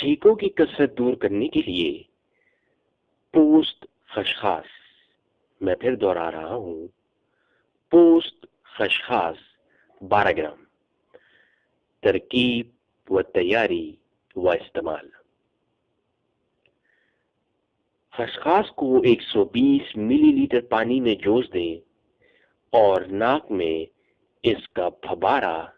छींकों की कसरत दूर करने के लिए पोस्त खसखस, मैं फिर दोहरा रहा हूं, पोस्त खसखस 12 ग्राम। तरकीब व तैयारी व इस्तेमाल। खसखस को 120 मिलीलीटर पानी में जोश दें और नाक में इसका फव्वारा